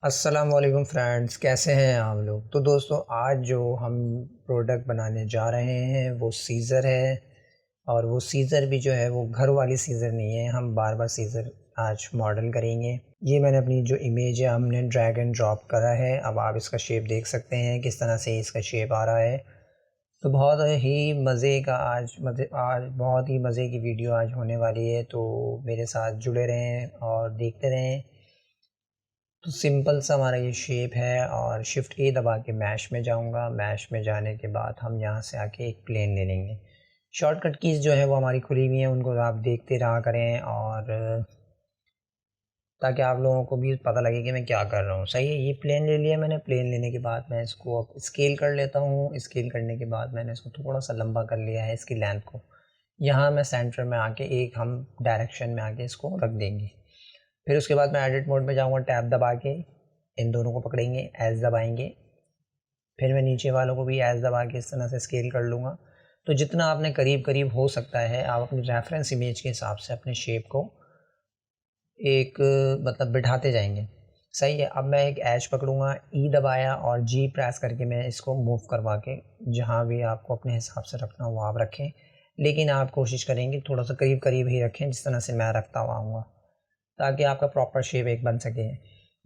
अस्सलाम वालेकुम फ्रेंड्स, कैसे हैं आप लोग। तो दोस्तों, आज जो हम प्रोडक्ट बनाने जा रहे हैं वो सीज़र है। और वो सीज़र भी जो है वो घर वाली सीज़र नहीं है, हम बार बार सीज़र आज मॉडल करेंगे। ये मैंने अपनी जो इमेज है हमने ड्रैग एंड ड्रॉप करा है। अब आप इसका शेप देख सकते हैं किस तरह से इसका शेप आ रहा है। तो बहुत ही मज़े का आज बहुत ही मज़े की वीडियो आज होने वाली है। तो मेरे साथ जुड़े रहें और देखते रहें। तो सिंपल सा हमारा ये शेप है और शिफ्ट ए दबा के मैश में जाऊंगा। मैश में जाने के बाद हम यहाँ से आके एक प्लेन ले लेंगे। शॉर्टकट कीज़ जो है वो हमारी खुली हुई हैं, उनको आप देखते रहा करें और ताकि आप लोगों को भी पता लगे कि मैं क्या कर रहा हूँ। सही है, ये प्लेन ले लिया मैंने। प्लेन लेने के बाद मैं इसको अब स्केल कर लेता हूँ। स्केल करने के बाद मैंने इसको थोड़ा सा लंबा कर लिया है, इसकी लेंथ को। यहाँ मैं सेंटर में आके एक हम डायरेक्शन में आके इसको रख देंगे। फिर उसके बाद मैं एडिट मोड में जाऊँगा, टैब दबा के इन दोनों को पकड़ेंगे, एज दबाएंगे। फिर मैं नीचे वालों को भी एज दबा के इस तरह से स्केल कर लूँगा। तो जितना आपने करीब करीब हो सकता है आप अपनी रेफरेंस इमेज के हिसाब से अपने शेप को एक मतलब बिठाते जाएंगे। सही है। अब मैं एक एज पकड़ूंगा, ई दबाया और जी प्रेस करके मैं इसको मूव करवा के जहाँ भी आपको अपने हिसाब से रखना हो वो आप रखें। लेकिन आप कोशिश करेंगे थोड़ा सा करीब करीब ही रखें, जिस तरह से मैं रखता हुआ हूँ, ताकि आपका प्रॉपर शेप एक बन सके।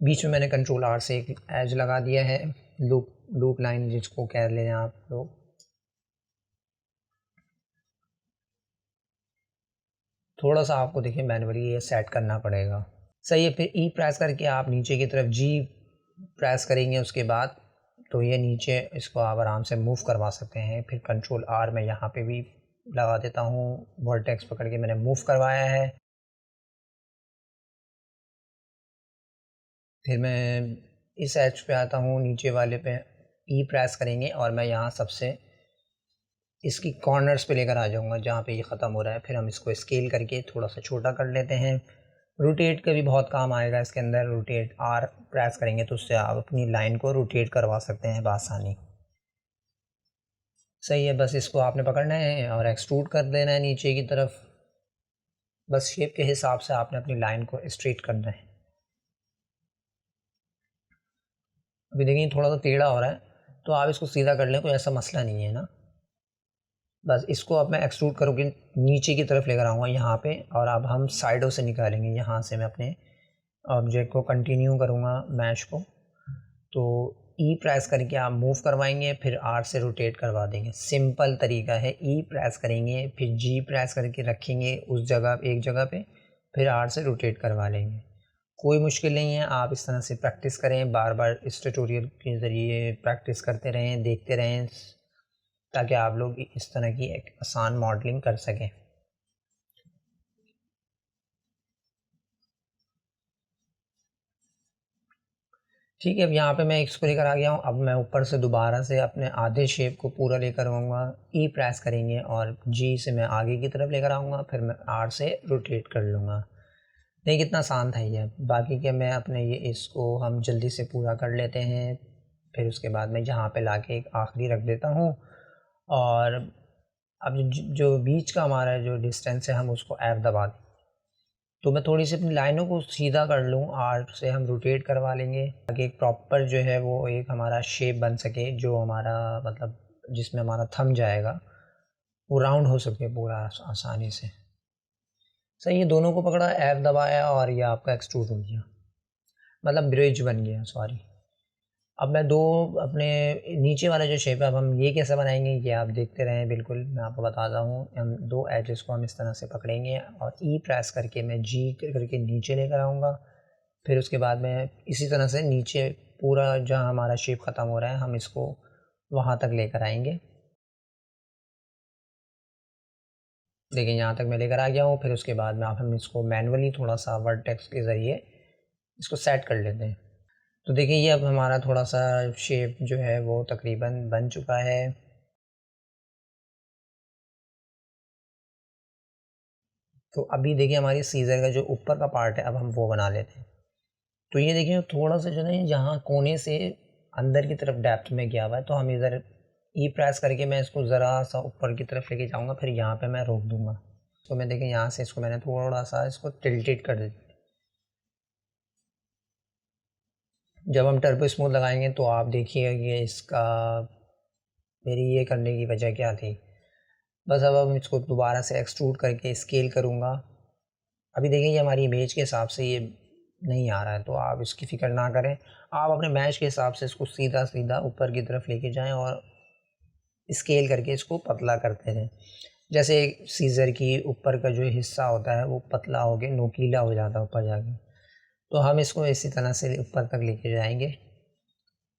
बीच में मैंने कंट्रोल आर से एक एज लगा दिया है, लूप लूप लाइन जिसको कह लें आप लोग। थोड़ा सा आपको देखिए मैनुअली ये सेट करना पड़ेगा। सही है। फिर ई प्रेस करके आप नीचे की तरफ जी प्रेस करेंगे उसके बाद, तो ये नीचे इसको आप आराम से मूव करवा सकते हैं। फिर कंट्रोल आर में यहाँ पे भी लगा देता हूँ, वर्टेक्स पकड़ के मैंने मूव करवाया है। फिर मैं इस एज पे आता हूँ, नीचे वाले पे ई प्रेस करेंगे और मैं यहाँ सबसे इसकी कॉर्नर्स पे लेकर आ जाऊँगा जहाँ पे ये ख़त्म हो रहा है। फिर हम इसको स्केल करके थोड़ा सा छोटा कर लेते हैं। रोटेट का भी बहुत काम आएगा इसके अंदर। रोटेट आर प्रेस करेंगे तो उससे आप अपनी लाइन को रोटेट करवा सकते हैं बआसानी। सही है। बस इसको आपने पकड़ना है और एक्सट्रूड कर देना है नीचे की तरफ। बस शेप के हिसाब से आपने अपनी लाइन को स्ट्रेट करना है। अभी देखिए थोड़ा सा टेढ़ा हो रहा है, तो आप इसको सीधा कर लें, कोई ऐसा मसला नहीं है ना। बस इसको अब मैं एक्सट्रूड करूँगी, नीचे की तरफ लेकर आऊँगा यहाँ पे, और अब हम साइडों से निकालेंगे। यहाँ से मैं अपने ऑब्जेक्ट को कंटिन्यू करूँगा मैश को। तो ई प्रेस करके आप मूव करवाएंगे, फिर आर से रोटेट करवा देंगे। सिंपल तरीका है। ई प्रेस करेंगे, फिर जी प्रेस करके रखेंगे उस जगह एक जगह पे, फिर आर से रोटेट करवा लेंगे। कोई मुश्किल नहीं है। आप इस तरह से प्रैक्टिस करें, बार बार इस ट्यूटोरियल के ज़रिए प्रैक्टिस करते रहें, देखते रहें, ताकि आप लोग इस तरह की एक आसान मॉडलिंग कर सकें। ठीक है। अब यहाँ पे मैं इसको लेकर आ गया हूँ। अब मैं ऊपर से दोबारा से अपने आधे शेप को पूरा लेकर आऊँगा। ई प्रेस करेंगे और जी से मैं आगे की तरफ लेकर आऊँगा, फिर मैं आर से रोटेट कर लूँगा। नहीं, कितना आसान था ये। बाकी के मैं अपने ये इसको हम जल्दी से पूरा कर लेते हैं। फिर उसके बाद मैं यहाँ पे लाके एक आखिरी रख देता हूँ। और अब जो बीच का हमारा जो डिस्टेंस है हम उसको एफ दबा दें, तो मैं थोड़ी सी अपनी लाइनों को सीधा कर लूँ। आर से हम रोटेट करवा लेंगे ताकि एक प्रॉपर जो है वो एक हमारा शेप बन सके, जो हमारा मतलब जिसमें हमारा थंब जाएगा वो राउंड हो सके पूरा आसानी से। सही है। दोनों को पकड़ा, एफ दबाया और ये आपका एक्सट्रूड हो गया, मतलब ब्रिज बन गया, सॉरी। अब मैं दो अपने नीचे वाला जो शेप है, अब हम ये कैसे बनाएंगे ये आप देखते रहें। बिल्कुल मैं आपको बताता हूँ। हम दो एजेस को हम इस तरह से पकड़ेंगे और ई प्रेस करके मैं जी करके नीचे लेकर आऊँगा। फिर उसके बाद मैं इसी तरह से नीचे पूरा जहाँ हमारा शेप ख़त्म हो रहा है हम इसको वहाँ तक लेकर आएंगे। देखिए यहाँ तक मैं लेकर आ गया हूँ। फिर उसके बाद में आप हम इसको मैनुअली थोड़ा सा वर्टेक्स के ज़रिए इसको सेट कर लेते हैं। तो देखिए ये अब हमारा थोड़ा सा शेप जो है वो तकरीबन बन चुका है। तो अभी देखिए हमारी सीज़र का जो ऊपर का पार्ट है अब हम वो बना लेते हैं। तो ये देखिए थोड़ा सा जो है यहाँ कोने से अंदर की तरफ डेप्थ में गया हुआ है, तो हम इधर ई प्रेस करके मैं इसको ज़रा सा ऊपर की तरफ लेके जाऊँगा, फिर यहाँ पे मैं रोक दूँगा। तो मैं देखिए यहाँ से इसको मैंने थोड़ा सा इसको टिल्टेड कर दिया। जब हम टर्बो स्मूथ लगाएंगे तो आप देखिएगा कि इसका मेरी ये करने की वजह क्या थी। बस अब हम इसको दोबारा से एक्सट्रूड करके स्केल करूँगा। अभी देखिए ये हमारी इमेज के हिसाब से ये नहीं आ रहा है, तो आप इसकी फ़िक्र ना करें। आप अपने मैच के हिसाब से इसको सीधा सीधा ऊपर की तरफ लेके जाएं और स्केल करके इसको पतला करते हैं। जैसे सीज़र की ऊपर का जो हिस्सा होता है वो पतला हो के नोकीला हो जाता है ऊपर जाके, तो हम इसको इसी तरह से ऊपर तक लेके जाएंगे,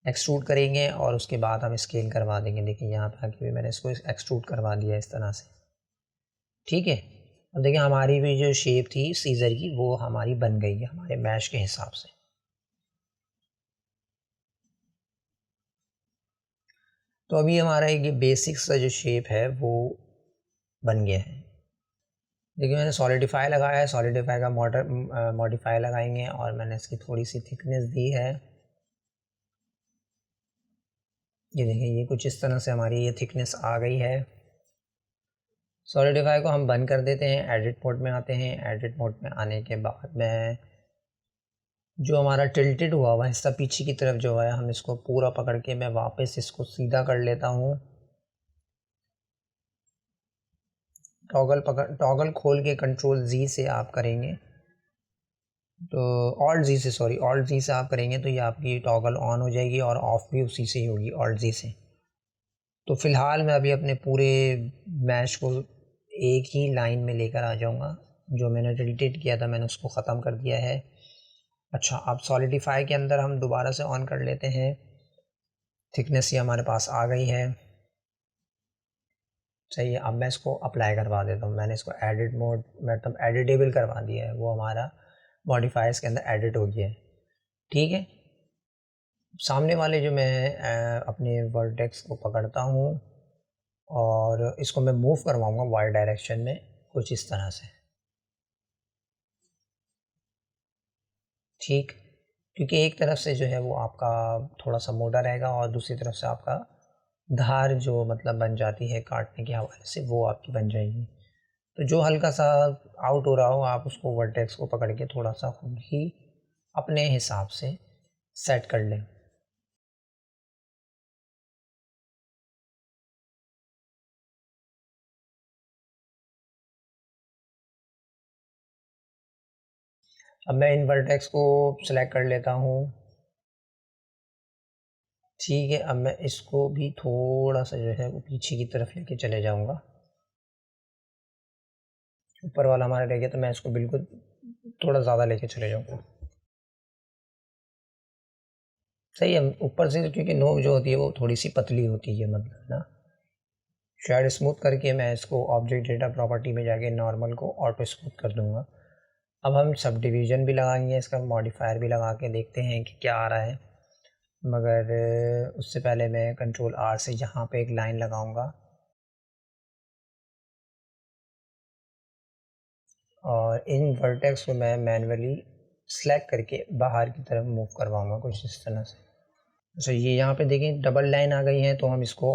एक्सट्रूड करेंगे और उसके बाद हम स्केल करवा देंगे। देखिए यहाँ पे आके भी मैंने इसको एक्सट्रूड करवा दिया इस तरह से, ठीक है। अब देखिए हमारी भी जो शेप थी सीज़र की वो हमारी बन गई है हमारे मैश के हिसाब से। तो अभी हमारा ये बेसिक सा जो शेप है वो बन गया है। देखिए मैंने सॉलिडिफाई लगाया है, सॉलिडिफाई का मॉडिफाई लगाएंगे और मैंने इसकी थोड़ी सी थिकनेस दी है। ये देखिए ये कुछ इस तरह से हमारी ये थिकनेस आ गई है। सॉलिडिफाई को हम बंद कर देते हैं, एडिट मोड में आते हैं। एडिट मोड में आने के बाद में जो हमारा टिल्टेड हुआ हुआ हिस्सा पीछे की तरफ जो है, हम इसको पूरा पकड़ के मैं वापस इसको सीधा कर लेता हूँ। टॉगल खोल के कंट्रोल जी से आप करेंगे तो ऑल्ट जी से आप करेंगे तो ये आपकी टॉगल ऑन हो जाएगी और ऑफ भी उसी से ही होगी, ऑल्ट जी से। तो फ़िलहाल मैं अभी अपने पूरे मैश को एक ही लाइन में लेकर आ जाऊँगा। जो मैंने टिल्टेड किया था मैंने उसको ख़त्म कर दिया है। अच्छा, अब सॉलिडिफाई के अंदर हम दोबारा से ऑन कर लेते हैं। थिकनेस ये हमारे पास आ गई है, सही है। अब मैं इसको अप्लाई करवा देता हूँ। मैंने इसको एडिट मोड मतलब एडिटेबल करवा दिया है, वो हमारा मॉडिफायर्स के अंदर एडिट हो गया है, ठीक है। सामने वाले जो मैं अपने वर्टेक्स को पकड़ता हूँ और इसको मैं मूव करवाऊँगा वाई डायरेक्शन में कुछ इस तरह से, ठीक। क्योंकि एक तरफ से जो है वो आपका थोड़ा सा मोटा रहेगा और दूसरी तरफ से आपका धार जो मतलब बन जाती है काटने के हवाले से वो आपकी बन जाएगी। तो जो हल्का सा आउट हो रहा हो आप उसको वर्टेक्स को पकड़ के थोड़ा सा खुद ही अपने हिसाब से सेट कर लें। अब मैं इन वर्टेक्स को सिलेक्ट कर लेता हूँ, ठीक है। अब मैं इसको भी थोड़ा सा जो है वो पीछे की तरफ लेके चले जाऊँगा। ऊपर वाला हमारा रह गया तो मैं इसको बिल्कुल थोड़ा ज़्यादा लेके चले जाऊँगा, सही है। ऊपर से क्योंकि नोक जो होती है वो थोड़ी सी पतली होती है मतलब ना। शेड स्मूथ करके मैं इसको ऑब्जेक्ट डेटा प्रॉपर्टी में जाके नॉर्मल को ऑटो स्मूथ कर दूँगा। अब हम सब डिवीज़न भी लगाएंगे, इसका मॉडिफायर भी लगा के देखते हैं कि क्या आ रहा है। मगर उससे पहले मैं कंट्रोल आर से यहाँ पे एक लाइन लगाऊंगा और इन वर्टेक्स को मैं मैन्युअली सेलेक्ट करके बाहर की तरफ मूव करवाऊंगा कुछ इस तरह से। अच्छा, ये यहाँ पे देखें डबल लाइन आ गई है तो हम इसको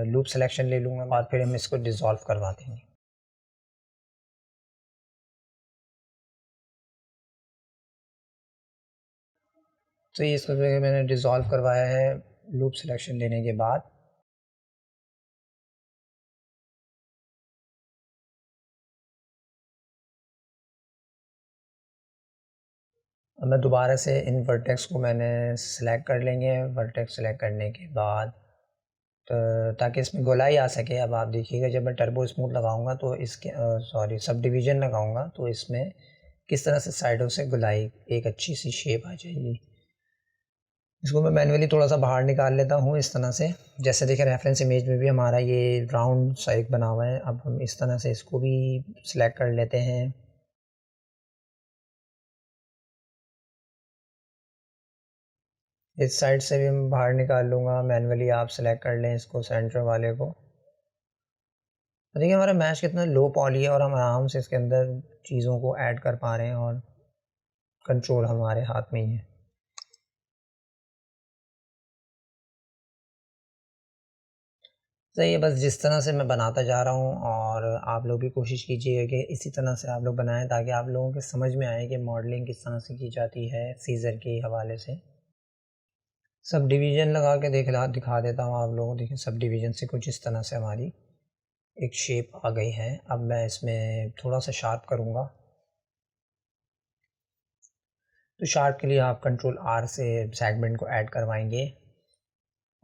लूप सिलेक्शन ले लूँगा और फिर हम इसको डिज़ोल्व करवा देंगे। तो ये इसको जो है मैंने डिज़ोल्व करवाया है लूप सिलेक्शन लेने के बाद। अब मैं दोबारा से इन वर्टेक्स को मैंने सेलेक्ट कर लेंगे। वर्टेक्स सेलेक्ट करने के बाद तो ताकि इसमें गोलाई आ सके। अब आप देखिएगा जब मैं टर्बो स्मूथ लगाऊंगा तो इसके सब डिवीज़न लगाऊंगा तो इसमें किस तरह से साइडों से गोलाई एक अच्छी सी शेप आ जाएगी। इसको मैं मैन्युअली थोड़ा सा बाहर निकाल लेता हूँ इस तरह से। जैसे देखें रेफरेंस इमेज में भी हमारा ये राउंड सा एक बना हुआ है। अब हम इस तरह से इसको भी सिलेक्ट कर लेते हैं। इस साइड से भी मैं बाहर निकाल लूँगा मैन्युअली, आप सेलेक्ट कर लें इसको सेंटर वाले को। तो देखिए हमारा मैश कितना लो पॉली है और हम आराम से इसके अंदर चीज़ों को ऐड कर पा रहे हैं और कंट्रोल हमारे हाथ में ही है। सही है, बस जिस तरह से मैं बनाता जा रहा हूँ और आप लोग भी कोशिश कीजिए कि इसी तरह से आप लोग बनाएं ताकि आप लोगों के समझ में आए कि मॉडलिंग किस तरह से की जाती है सीज़र के हवाले से। सब डिवीज़न लगा के दिखा देता हूँ आप लोगों को। देखिए सब डिवीज़न से कुछ इस तरह से हमारी एक शेप आ गई है। अब मैं इसमें थोड़ा सा शार्प करूँगा। तो शार्प के लिए आप कंट्रोल आर से सेगमेंट को ऐड करवाएंगे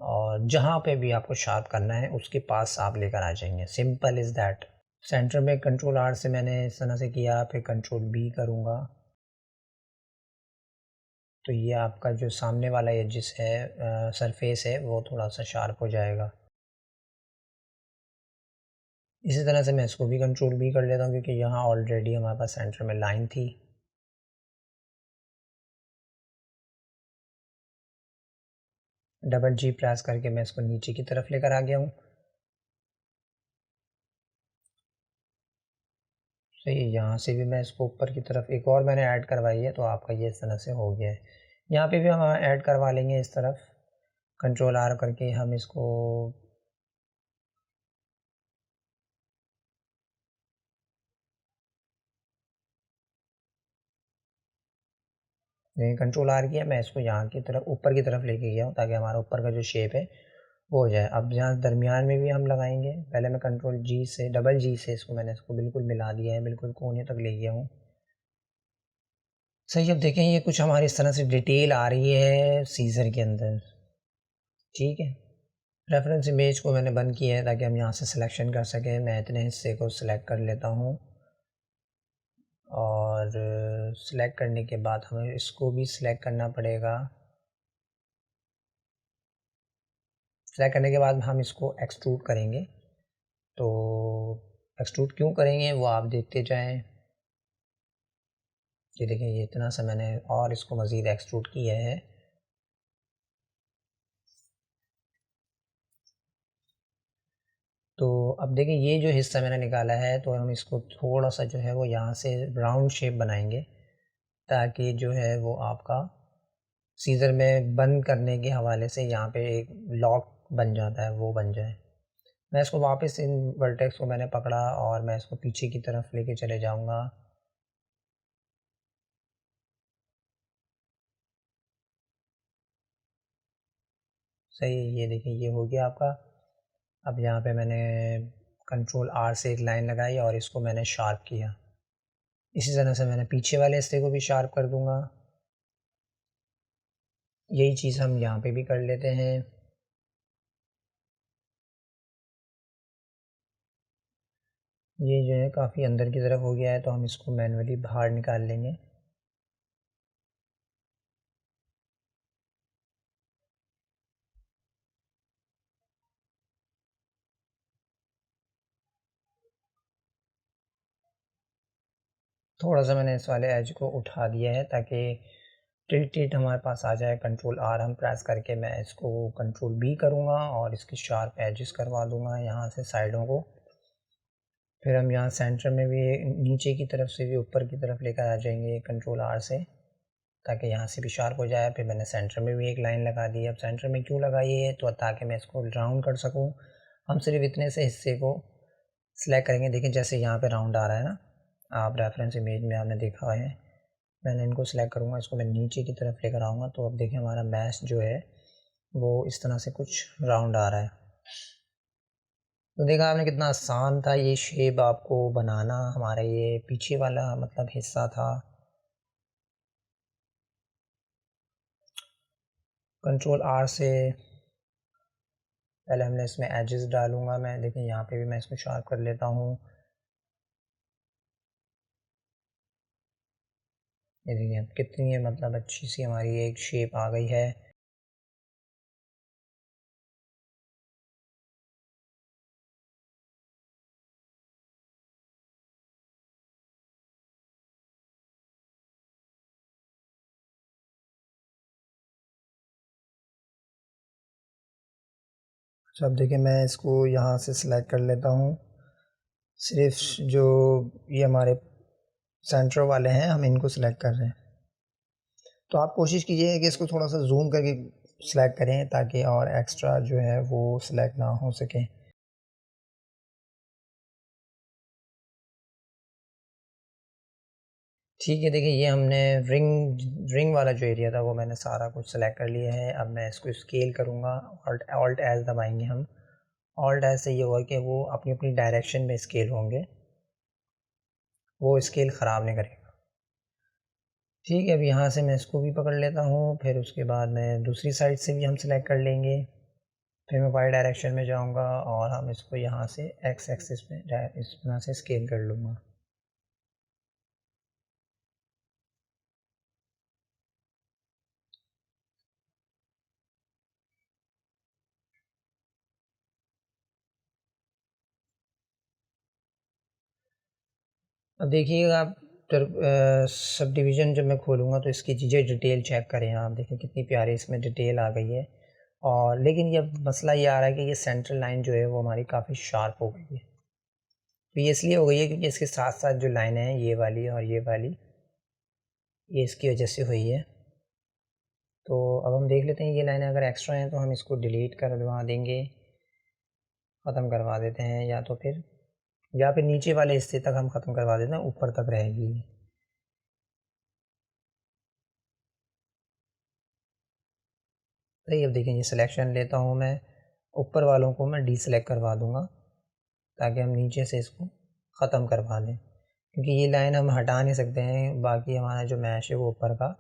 और जहाँ पे भी आपको शार्प करना है उसके पास आप लेकर आ जाएंगे। Simple is that. सेंटर में कंट्रोल आर से मैंने इस तरह से किया, फिर कंट्रोल बी करूँगा तो ये आपका जो सामने वाला एजिस है, सरफेस है, वो थोड़ा सा शार्प हो जाएगा। इसी तरह से मैं इसको भी कंट्रोल बी कर लेता हूँ क्योंकि यहाँ ऑलरेडी हमारे पास सेंटर में लाइन थी। डबल जी प्रेस करके मैं इसको नीचे की तरफ लेकर आ गया हूँ। सही, यहाँ से भी मैं इसको ऊपर की तरफ एक और मैंने ऐड करवाई है तो आपका ये इस तरह से हो गया है। यहाँ पे भी हम ऐड करवा लेंगे इस तरफ, कंट्रोल आर करके हम इसको कंट्रोल आर किया, मैं इसको यहाँ की तरफ ऊपर की तरफ लेके गया हूँ ताकि हमारा ऊपर का जो शेप है वो हो जाए। अब यहाँ दरमियान में भी हम लगाएंगे। पहले मैं कंट्रोल जी से, डबल जी से इसको मैंने इसको बिल्कुल मिला दिया है, बिल्कुल कोने तक ले गया हूँ। सही, अब देखें ये कुछ हमारी इस तरह से डिटेल आ रही है सीज़र के अंदर। ठीक है, रेफरेंस इमेज को मैंने बंद किया है ताकि हम यहाँ से सिलेक्शन कर सकें। मैं इतने हिस्से को सिलेक्ट कर लेता हूँ और सिलेक्ट करने के बाद हमें इसको भी सिलेक्ट करना पड़ेगा। सिलेक्ट करने के बाद हम इसको एक्सट्रूड करेंगे। तो एक्सट्रूड क्यों करेंगे वो आप देखते जाएं। ये देखें, ये इतना सा मैंने और इसको मज़ीद एक्सट्रूड किया है। तो अब देखें ये जो हिस्सा मैंने निकाला है तो हम इसको थोड़ा सा जो है वो यहाँ से राउंड शेप बनाएंगे ताकि जो है वो आपका सीज़र में बंद करने के हवाले से यहाँ पे एक लॉक बन जाता है, वो बन जाए। मैं इसको वापस इन वर्टेक्स को मैंने पकड़ा और मैं इसको पीछे की तरफ लेके चले जाऊँगा। सही, ये देखिए ये हो गया आपका। अब यहाँ पे मैंने कंट्रोल आर से एक लाइन लगाई और इसको मैंने शार्प किया। इसी तरह से मैंने पीछे वाले हिस्से को भी शार्प कर दूँगा। यही चीज़ हम यहाँ पे भी कर लेते हैं। ये जो है काफ़ी अंदर की तरफ हो गया है तो हम इसको मैन्युअली बाहर निकाल लेंगे। थोड़ा सा मैंने इस वाले एज को उठा दिया है ताकि टिल्ट हमारे पास आ जाए। कंट्रोल आर हम प्रेस करके मैं इसको कंट्रोल बी करूँगा और इसके शार्प एजेस करवा दूँगा यहाँ से साइडों को। फिर हम यहाँ सेंटर में भी नीचे की तरफ से भी ऊपर की तरफ लेकर आ जाएंगे कंट्रोल आर से ताकि यहाँ से भी शार्प हो जाए। फिर मैंने सेंटर में भी एक लाइन लगा दी। अब सेंटर में क्यों लगाई है तो ताकि मैं इसको राउंड कर सकूँ। हम सिर्फ इतने से हिस्से को सिलेक्ट करेंगे। देखिए जैसे यहाँ पे राउंड आ रहा है ना, आप रेफरेंस इमेज में आपने देखा है। मैंने इनको सिलेक्ट करूँगा, इसको मैं नीचे की तरफ लेकर आऊँगा तो अब देखिए हमारा मैश जो है वो इस तरह से कुछ राउंड आ रहा है। तो देखा आपने कितना आसान था ये शेप आपको बनाना। हमारा ये पीछे वाला मतलब हिस्सा था। कंट्रोल आर से पहले हमने इसमें एजेस डालूंगा मैं। देखिए यहाँ पे भी मैं इसको शार्प कर लेता हूँ। ये देखिए कितनी है मतलब अच्छी सी हमारी एक शेप आ गई है। अच्छा अब देखिए मैं इसको यहाँ से सिलेक्ट कर लेता हूँ। सिर्फ जो ये हमारे सेंटर वाले हैं हम इनको सिलेक्ट कर रहे हैं। तो आप कोशिश कीजिए कि इसको थोड़ा सा जूम करके सिलेक्ट करें ताकि और एक्स्ट्रा जो है वो सिलेक्ट ना हो सके। ठीक है, देखिए ये हमने रिंग वाला जो एरिया था वो मैंने सारा कुछ सेलेक्ट कर लिया है। अब मैं इसको स्केल करूँगा, ऑल्ट एज दबाएंगे हम। ऑल्ट एज से ये होगा कि वो अपनी अपनी डायरेक्शन में स्केल होंगे, वो स्केल ख़राब नहीं करेगा। ठीक है, अब यहाँ से मैं इसको भी पकड़ लेता हूँ, फिर उसके बाद मैं दूसरी साइड से भी हम सेलेक्ट कर लेंगे। फिर मैं वाई डायरेक्शन में जाऊँगा और हम इसको यहाँ से एक्स एक्सिस में इस तरह से स्केल कर लूँगा। अब देखिएगा आप, सब डिवीज़न जब मैं खोलूँगा तो इसकी चीज़ें डिटेल चेक करें आप, देखें कितनी प्यारी इसमें डिटेल आ गई है। और लेकिन ये मसला ये आ रहा है कि ये सेंट्रल लाइन जो है वो हमारी काफ़ी शार्प हो गई है। तो ये इसलिए हो गई है क्योंकि इसके साथ साथ जो लाइनें हैं ये वाली और ये वाली, ये इसकी वजह से हुई है। तो अब हम देख लेते हैं, ये लाइनें अगर एक्स्ट्रा हैं तो हम इसको डिलीट करवा देंगे, ख़त्म करवा देते हैं, या फिर नीचे वाले हिस्से तक हम ख़त्म करवा देते हैं, ऊपर तक रहेगी। सही, अब देखिए ये सिलेक्शन लेता हूँ मैं, ऊपर वालों को मैं डीसेलेक्ट करवा दूँगा ताकि हम नीचे से इसको ख़त्म करवा दें, क्योंकि ये लाइन हम हटा नहीं सकते हैं, बाकी हमारा जो मैश है वो ऊपर का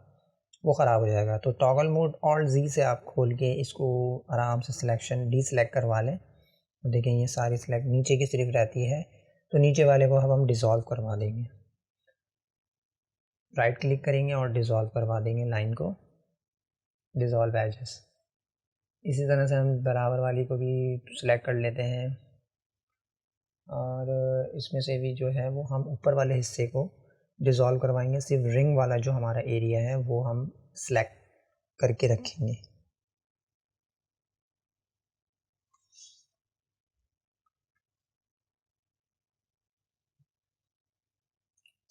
वो ख़राब हो जाएगा। तो टॉगल मोड ऑल्ट जी से आप खोल के इसको आराम से सिलेक्शन डीसेलेक्ट करवा लें। तो देखें ये सारी सिलेक्ट नीचे की सिर्फ रहती है, तो नीचे वाले को अब हम डिज़ोल्व करवा देंगे। राइट क्लिक करेंगे और डिज़ोल्व करवा देंगे लाइन को, डिज़ोल्व एजेस। इसी तरह से हम बराबर वाली को भी सिलेक्ट कर लेते हैं और इसमें से भी जो है वो हम ऊपर वाले हिस्से को डिज़ोल्व करवाएंगे। सिर्फ रिंग वाला जो हमारा एरिया है वो हम सेलेक्ट करके रखेंगे।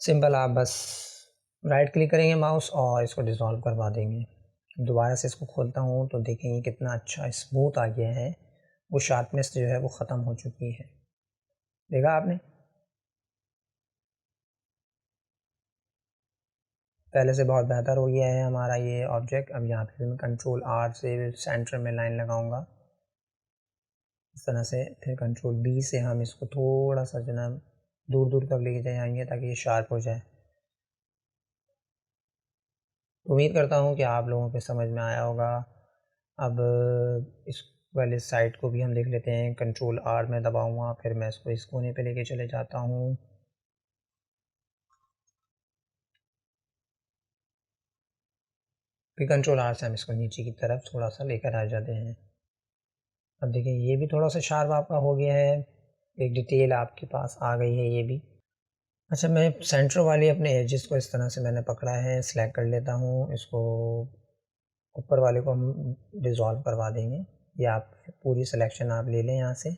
सिंपल, आप बस राइट क्लिक करेंगे माउस और इसको डिज़ोल्व करवा देंगे। दोबारा से इसको खोलता हूँ तो देखें ये कितना अच्छा स्मूथ आ गया है, वो शार्पनेस जो है वो ख़त्म हो चुकी है। देखा आपने, पहले से बहुत बेहतर हो गया है हमारा ये ऑब्जेक्ट। अब यहाँ पे मैं कंट्रोल आर से सेंटर में लाइन लगाऊंगा इस तरह से, फिर कंट्रोल बी से हम इसको थोड़ा सा जो ना दूर दूर तक लेके जाएंगे ताकि ये शार्प हो जाए। उम्मीद करता हूँ कि आप लोगों को समझ में आया होगा। अब इस वाले साइड को भी हम देख लेते हैं, कंट्रोल आर में दबाऊंगा, फिर मैं इसको इस कोने पे लेके चले जाता हूँ। फिर कंट्रोल आर से हम इसको नीचे की तरफ थोड़ा सा लेकर आ जाते हैं। अब देखिए ये भी थोड़ा सा शार्प आपका हो गया है, एक डिटेल आपके पास आ गई है ये भी। अच्छा, मैं सेंटर वाली अपने एजेस को इस तरह से मैंने पकड़ा है, सिलेक्ट कर लेता हूँ इसको, ऊपर वाले को हम डिज़ोल्व करवा देंगे। ये आप पूरी सिलेक्शन आप ले लें यहाँ से।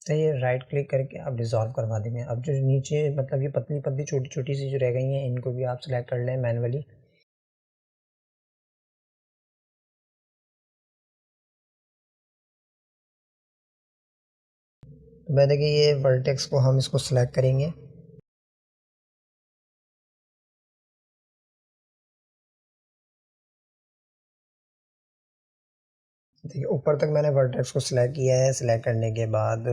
तो ये राइट क्लिक करके आप डिज़ोल्व करवा देंगे। अब जो नीचे मतलब ये पतली पतली छोटी छोटी सी जो रह गई हैं इनको भी आप सिलेक्ट कर लें मैनुअली। तो मैं देखिए ये वर्टेक्स को हम इसको सिलेक्ट करेंगे, देखिए ऊपर तक मैंने वर्टेक्स को सिलेक्ट किया है। सिलेक्ट करने के बाद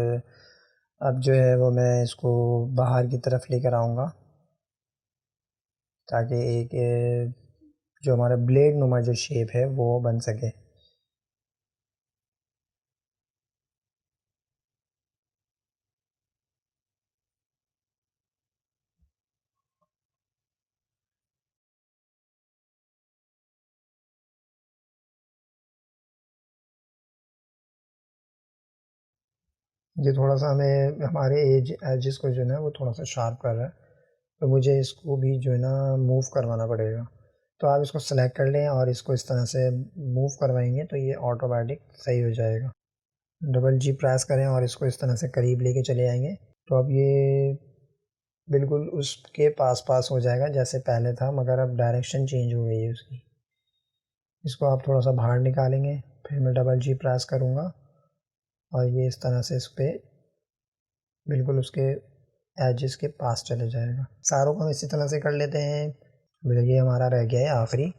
अब जो है वो मैं इसको बाहर की तरफ लेकर आऊँगा ताकि एक जो हमारा ब्लेड नुमा जो शेप है वो बन सके। ये थोड़ा सा हमें हमारे एजेस को जो है ना वो थोड़ा सा शार्प कर रहा है, तो मुझे इसको भी जो है ना मूव करवाना पड़ेगा। तो आप इसको सेलेक्ट कर लें और इसको इस तरह से मूव करवाएंगे तो ये ऑटोमेटिक सही हो जाएगा। डबल जी प्रेस करें और इसको इस तरह से करीब लेके चले आएंगे तो अब ये बिल्कुल उसके पास पास हो जाएगा जैसे पहले था, मगर अब डायरेक्शन चेंज हो गई है उसकी। इसको आप थोड़ा सा बाहर निकालेंगे, फिर मैं डबल जी प्रेस करूँगा और ये इस तरह से इस पर बिल्कुल उसके एजेस के पास चले जाएगा। सारों को हम इसी तरह से कर लेते हैं। ये हमारा रह गया है आखिरी।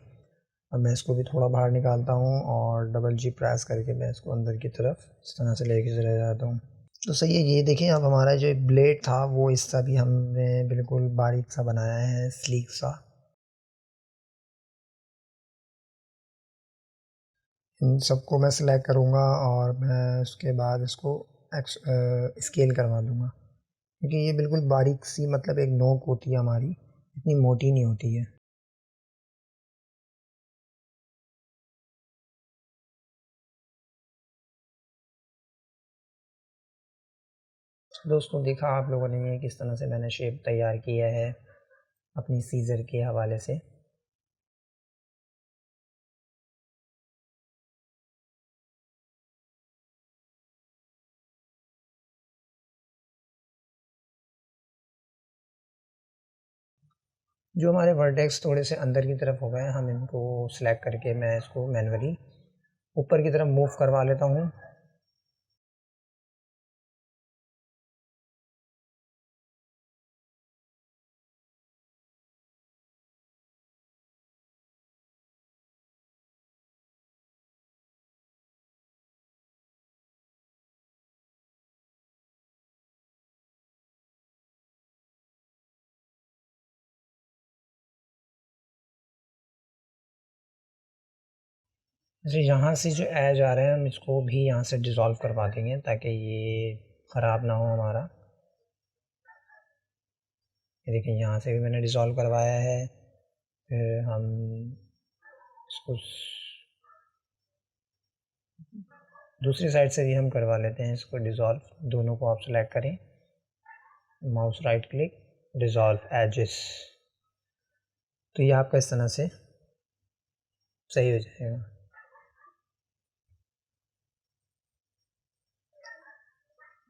अब मैं इसको भी थोड़ा बाहर निकालता हूँ और डबल जी प्रेस करके मैं इसको अंदर की तरफ इस तरह से लेके चले जाता हूँ। तो सही है, ये देखिए अब हमारा जो ब्लेड था वो इसका भी हमने बिल्कुल बारीक सा बनाया है, स्लीक सा। इन सबको मैं सिलेक्ट करूँगा और मैं उसके बाद इसको स्केल करवा दूँगा, क्योंकि ये बिल्कुल बारीक सी मतलब एक नोक होती है हमारी, इतनी मोटी नहीं होती है। दोस्तों देखा आप लोगों ने ये किस तरह से मैंने शेप तैयार किया है अपनी सीज़र के हवाले से। जो हमारे वर्टेक्स थोड़े से अंदर की तरफ हो गए हैं, हम इनको सिलेक्ट करके मैं इसको मैन्युअली ऊपर की तरफ मूव करवा लेता हूँ। जैसे यहाँ से जो एज आ रहे हैं हम इसको भी यहाँ से डिज़ोल्व करवा देंगे ताकि ये ख़राब ना हो हमारा। ये देखिए यहाँ से भी मैंने डिज़ोल्व करवाया है। फिर हम इसको दूसरी साइड से भी हम करवा लेते हैं इसको डिज़ोल्व। दोनों को आप सेलेक्ट करें, mouse right click, dissolve edges, तो ये आपका इस तरह से सही हो जाएगा।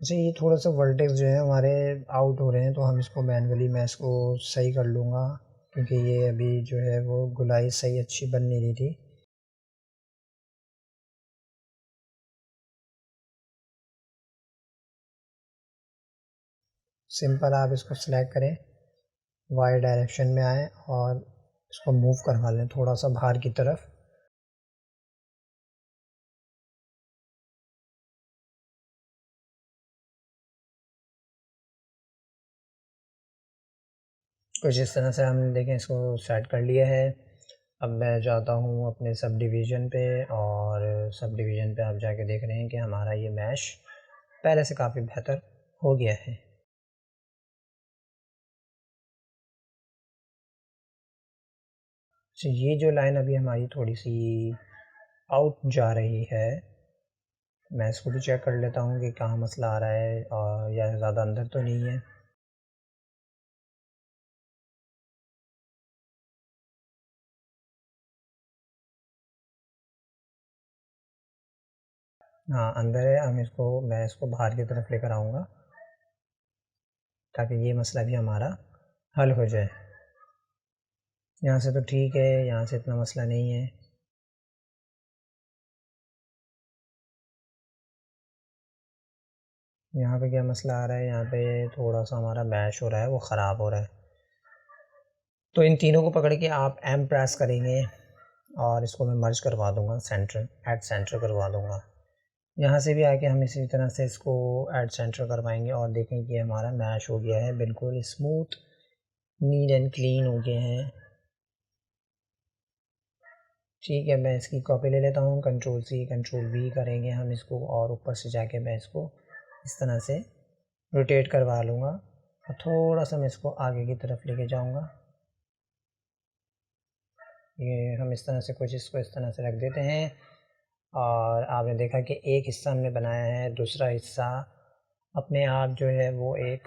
अच्छा, ये थोड़ा सा वर्टेक्स जो है हमारे आउट हो रहे हैं, तो हम इसको मैन्युअली मैं इसको सही कर लूँगा, क्योंकि ये अभी जो है वो गुलाई सही अच्छी बन नहीं रही थी। सिंपल आप इसको सिलेक्ट करें, वाई डायरेक्शन में आए और इसको मूव करवा लें थोड़ा सा बाहर की तरफ। कुछ इस तरह से हमने देखें इसको सेट कर लिया है। अब मैं जाता हूँ अपने सब डिवीज़न पे, और सब डिवीज़न पे आप जाके देख रहे हैं कि हमारा ये मैश पहले से काफ़ी बेहतर हो गया है। तो ये जो लाइन अभी हमारी थोड़ी सी आउट जा रही है, मैं इसको भी चेक कर लेता हूँ कि कहाँ मसला आ रहा है और या ज़्यादा अंदर तो नहीं है। हाँ अंदर है, मैं इसको बाहर की तरफ लेकर आऊँगा ताकि ये मसला भी हमारा हल हो जाए। यहाँ से तो ठीक है, यहाँ से इतना मसला नहीं है। यहाँ पे क्या मसला आ रहा है, यहाँ पे थोड़ा सा हमारा मैश हो रहा है, वो ख़राब हो रहा है। तो इन तीनों को पकड़ के आप एम प्रेस करेंगे और इसको मैं मर्ज करवा दूँगा, सेंटर ऐड सेंटर करवा दूँगा। यहाँ से भी आके हम इसी तरह से इसको ऐड सेंटर करवाएंगे और देखें कि हमारा मैश हो गया है, बिल्कुल स्मूथ, नीट एंड क्लीन हो गए हैं। ठीक है, मैं इसकी कॉपी ले लेता हूँ, कंट्रोल सी कंट्रोल वी करेंगे हम इसको, और ऊपर से जाके मैं इसको इस तरह से रोटेट करवा लूँगा और थोड़ा सा मैं इसको आगे की तरफ लेके जाऊँगा। ये हम इस तरह से कुछ इसको इस तरह से रख देते हैं, और आपने देखा कि एक हिस्सा हमने बनाया है, दूसरा हिस्सा अपने आप जो है वो एक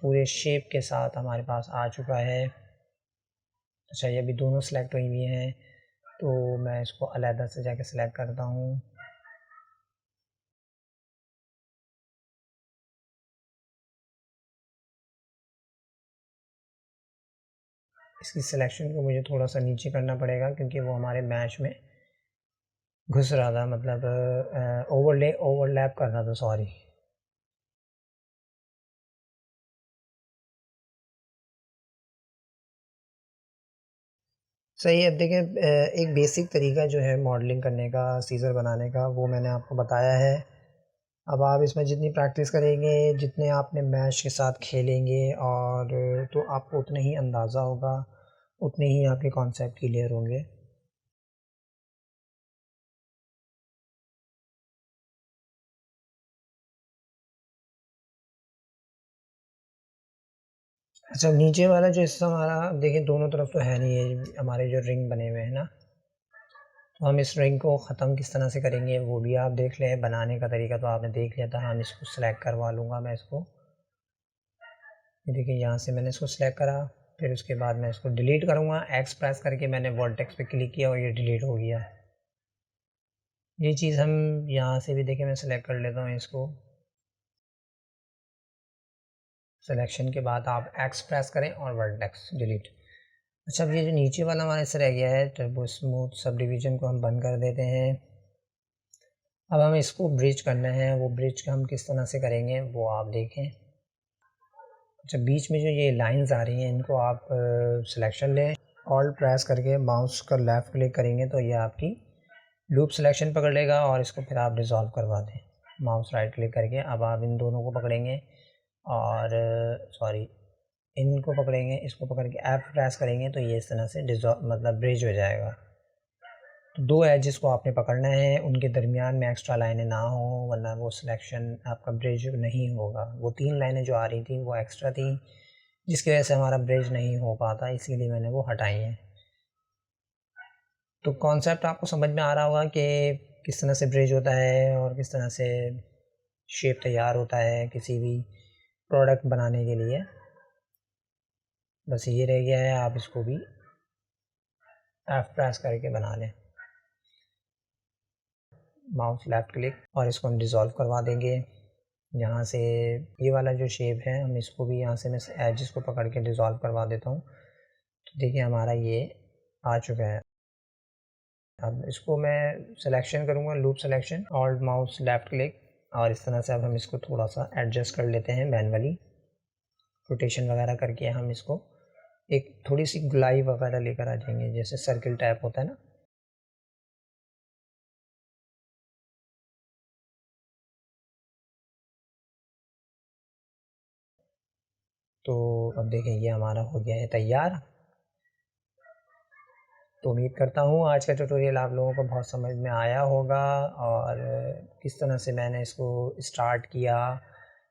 पूरे शेप के साथ हमारे पास आ चुका है। अच्छा, ये अभी दोनों सेलेक्ट हुई हुई हैं, तो मैं इसको अलहदा से जाके सिलेक्ट करता हूँ। इसकी सिलेक्शन को मुझे थोड़ा सा नीचे करना पड़ेगा क्योंकि वो हमारे मैश में घुस रहा था, मतलब ओवरलैप कर रहा था, सॉरी। सही है। देखिए एक बेसिक तरीका जो है मॉडलिंग करने का, सीज़र बनाने का, वो मैंने आपको बताया है। अब आप इसमें जितनी प्रैक्टिस करेंगे, जितने आपने मैश के साथ खेलेंगे, और तो आपको उतना ही अंदाज़ा होगा, उतने ही आपके कॉन्सेप्ट क्लियर होंगे। अच्छा, नीचे वाला जो हिस्सा हमारा, देखिए दोनों तरफ तो है नहीं है हमारे जो रिंग बने हुए हैं ना, तो हम इस रिंग को ख़त्म किस तरह से करेंगे वो भी आप देख लें। बनाने का तरीका तो आपने देख लिया था। हम इसको सिलेक्ट करवा लूँगा मैं इसको। ये देखिए यहाँ से मैंने इसको सिलेक्ट करा, फिर उसके बाद मैं इसको डिलीट करूँगा। एक्स प्रेस करके मैंने वर्टेक्स पे क्लिक किया और ये डिलीट हो गया। ये चीज़ हम यहाँ से भी, देखिए मैं सिलेक्ट कर लेता हूँ इसको। सिलेक्शन के बाद आप एक्स प्रेस करें और वर्टेक्स डिलीट। अच्छा, अब ये जो नीचे वाला हमारे से रह गया है टर्बो स्मूथ सब डिवीज़न को हम बंद कर देते हैं। अब हमें इसको ब्रिज करना है। वो ब्रिज हम किस तरह से करेंगे वो आप देखें। अच्छा, बीच में जो ये लाइंस आ रही हैं इनको आप सिलेक्शन लें, ऑल्ट प्रेस करके माउस का लेफ़्ट क्लिक करेंगे तो ये आपकी लूप सिलेक्शन पकड़ लेगा और इसको फिर आप डिज़ोल्व करवा दें माउस राइट क्लिक करके। अब आप इन दोनों को पकड़ेंगे और सॉरी, इनको पकड़ेंगे, इसको पकड़ के एफ प्रेस करेंगे तो ये इस तरह से डिज़ोल्व मतलब ब्रिज हो जाएगा। तो दो एजेस को आपने पकड़ना है, उनके दरमियान में एक्स्ट्रा लाइनें ना हो, वरना वो सिलेक्शन आपका ब्रिज नहीं होगा। वो 3 लाइनें जो आ रही थी वो एक्स्ट्रा थी, जिसकी वजह से हमारा ब्रिज नहीं हो पाता, इसीलिए मैंने वो हटाई हैं। तो कॉन्सेप्ट आपको समझ में आ रहा होगा कि किस तरह से ब्रिज होता है और किस तरह से शेप तैयार होता है किसी भी प्रोडक्ट बनाने के लिए। बस ये रह गया है, आप इसको भी एफ प्रेस करके बना लें, माउस लेफ़्ट क्लिक, और इसको हम डिज़ोल्व करवा देंगे। यहाँ से ये वाला जो शेप है हम इसको भी यहाँ से मैं एजेस को पकड़ के डिज़ोल्व करवा देता हूँ। तो देखिए हमारा ये आ चुका है। अब इसको मैं सिलेक्शन करूँगा, loop selection, alt mouse left click, और इस तरह से अब हम इसको थोड़ा सा एडजस्ट कर लेते हैं मैनुअली। रोटेशन वगैरह करके हम इसको एक थोड़ी सी गुलाई वगैरह लेकर आ जाएंगे, जैसे सर्किल टाइप होता है ना। तो अब देखें ये हमारा हो गया है तैयार। तो उम्मीद करता हूँ आज का ट्यूटोरियल आप लोगों को बहुत समझ में आया होगा, और किस तरह से मैंने इसको स्टार्ट किया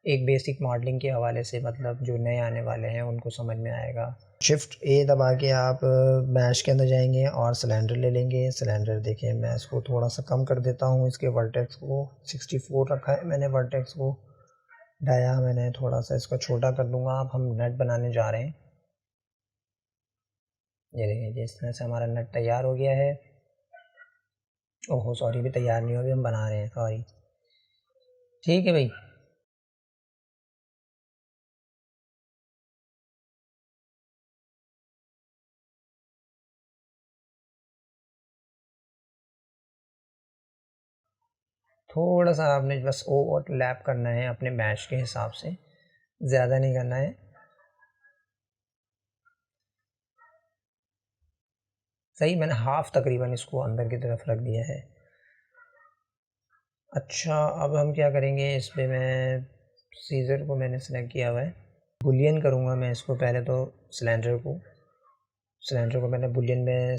एक बेसिक मॉडलिंग के हवाले से, मतलब जो नए आने वाले हैं उनको समझ में आएगा। शिफ्ट ए दबा के आप मैश के अंदर जाएंगे और सिलेंडर ले लेंगे। सिलेंडर देखिए मैं इसको थोड़ा सा कम कर देता हूँ, इसके वर्टेक्स को 64 रखा है मैंने, वर्टेक्स को डाया मैंने थोड़ा सा इसको छोटा कर दूँगा। अब हम नट बनाने जा रहे हैं। ये देखिए जिस तरह से हमारा नट तैयार हो गया है। ओहो सॉरी, भी तैयार नहीं हो, अभी हम बना रहे हैं, सॉरी। ठीक है भाई। थोड़ा सा आपने बस ओवरलैप करना है अपने मैश के हिसाब से, ज़्यादा नहीं करना है। सही, मैंने हाफ तकरीबन इसको अंदर की तरफ रख दिया है। अच्छा, अब हम क्या करेंगे, इस पे मैं सीज़र को मैंने सेलेक्ट किया हुआ है, बुलियन करूँगा मैं इसको पहले तो। सिलेंडर को मैंने बुलियन में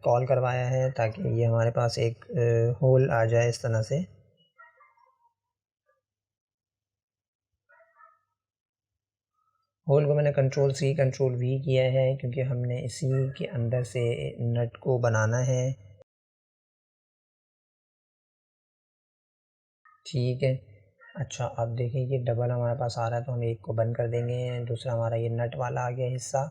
कॉल करवाया है ताकि ये हमारे पास एक होल आ जाए इस तरह से। होल को मैंने कंट्रोल सी कंट्रोल वी किया है क्योंकि हमने इसी के अंदर से नट को बनाना है। ठीक है। अच्छा, अब देखिए ये डबल हमारे पास आ रहा है तो हम एक को बंद कर देंगे, दूसरा हमारा ये नट वाला आ गया हिस्सा।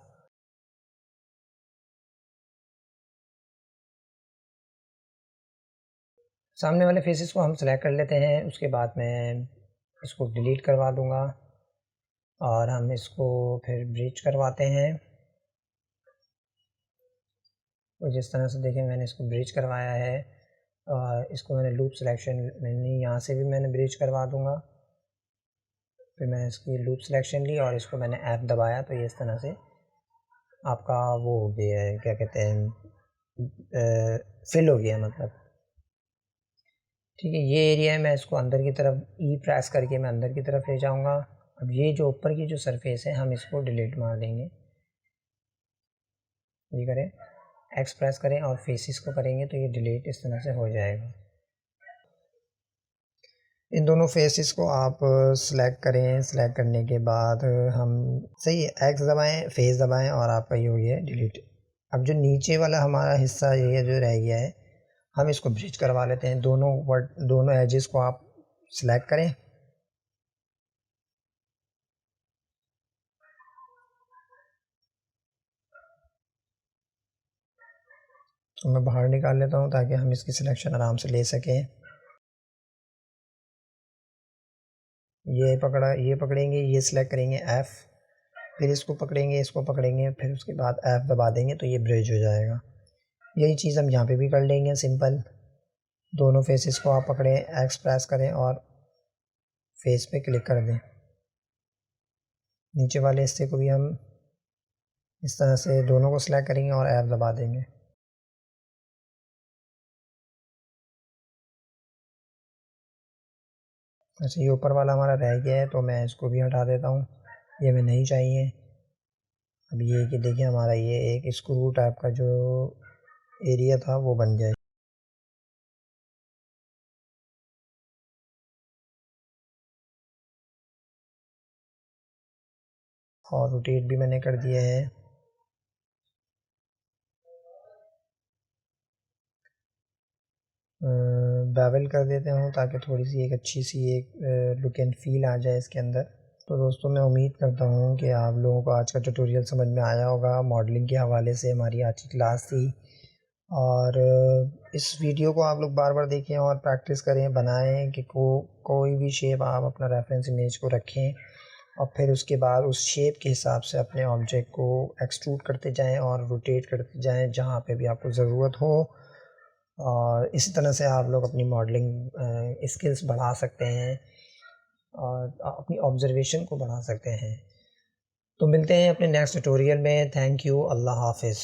सामने वाले फेसेस को हम सेलेक्ट कर लेते हैं, उसके बाद मैं इसको डिलीट करवा दूंगा और हम इसको फिर ब्रिज करवाते हैं। तो जिस तरह से देखिए मैंने इसको ब्रिज करवाया है, और इसको मैंने लूप सिलेक्शन मैंने यहाँ से भी मैंने ब्रिज करवा दूँगा। फिर मैंने इसकी लूप सिलेक्शन ली और इसको मैंने F दबाया तो ये इस तरह से आपका वो हो गया है, क्या कहते हैं, फिल हो गया मतलब। ठीक है, ये एरिया है, मैं इसको अंदर की तरफ ई प्रेस करके मैं अंदर की तरफ ले जाऊंगा। अब ये जो ऊपर की जो सरफेस है हम इसको डिलीट मार देंगे। ये करें, एक्स प्रेस करें और फेसिस को करेंगे तो ये डिलीट इस तरह से हो जाएगा। इन दोनों फेसेस को आप सिलेक्ट करें। सिलेक्ट करने के बाद हम सही एक्स दबाएं, फेस दबाएं और आपका ये हो गया डिलीट। अब जो नीचे वाला हमारा हिस्सा ये जो रह गया है हम इसको ब्रिज करवा लेते हैं। दोनों एजेस को आप सिलेक्ट करें। तो मैं बाहर निकाल लेता हूँ ताकि हम इसकी सिलेक्शन आराम से ले सकें। ये पकड़ेंगे, ये सिलेक्ट करेंगे F, फिर इसको पकड़ेंगे, फिर उसके बाद F दबा देंगे तो ये ब्रिज हो जाएगा। यही चीज़ हम यहाँ पे भी कर लेंगे सिंपल। दोनों फेसेस को आप पकड़ें, एक्स प्रेस करें और फेस पे क्लिक कर दें। नीचे वाले हिस्से को भी हम इस तरह से दोनों को सिलेक्ट करेंगे और F दबा देंगे। अच्छा, ये ऊपर वाला हमारा रह गया है तो मैं इसको भी हटा देता हूँ, ये हमें नहीं चाहिए। अब ये कि देखिए हमारा ये एक स्क्रू टाइप का जो एरिया था वो बन गया है। और रोटेट भी मैंने कर दिया है। बेवल कर देते हूँ ताकि थोड़ी सी एक अच्छी सी एक लुक एंड फील आ जाए इसके अंदर। तो दोस्तों मैं उम्मीद करता हूँ कि आप लोगों को आज का ट्यूटोरियल समझ में आया होगा। मॉडलिंग के हवाले से हमारी आज की क्लास थी और इस वीडियो को आप लोग बार बार देखें और प्रैक्टिस करें, बनाएं कि कोई भी शेप आप अपना रेफरेंस इमेज को रखें और फिर उसके बाद उस शेप के हिसाब से अपने ऑब्जेक्ट को एक्सट्रूड करते जाएं और रोटेट करते जाएं जहाँ पे भी आपको ज़रूरत हो। और इसी तरह से आप लोग अपनी मॉडलिंग स्किल्स बढ़ा सकते हैं और अपनी ऑब्जर्वेशन को बढ़ा सकते हैं। तो मिलते हैं अपने नेक्स्ट ट्यूटोरियल में। थैंक यू, अल्लाह हाफिज़।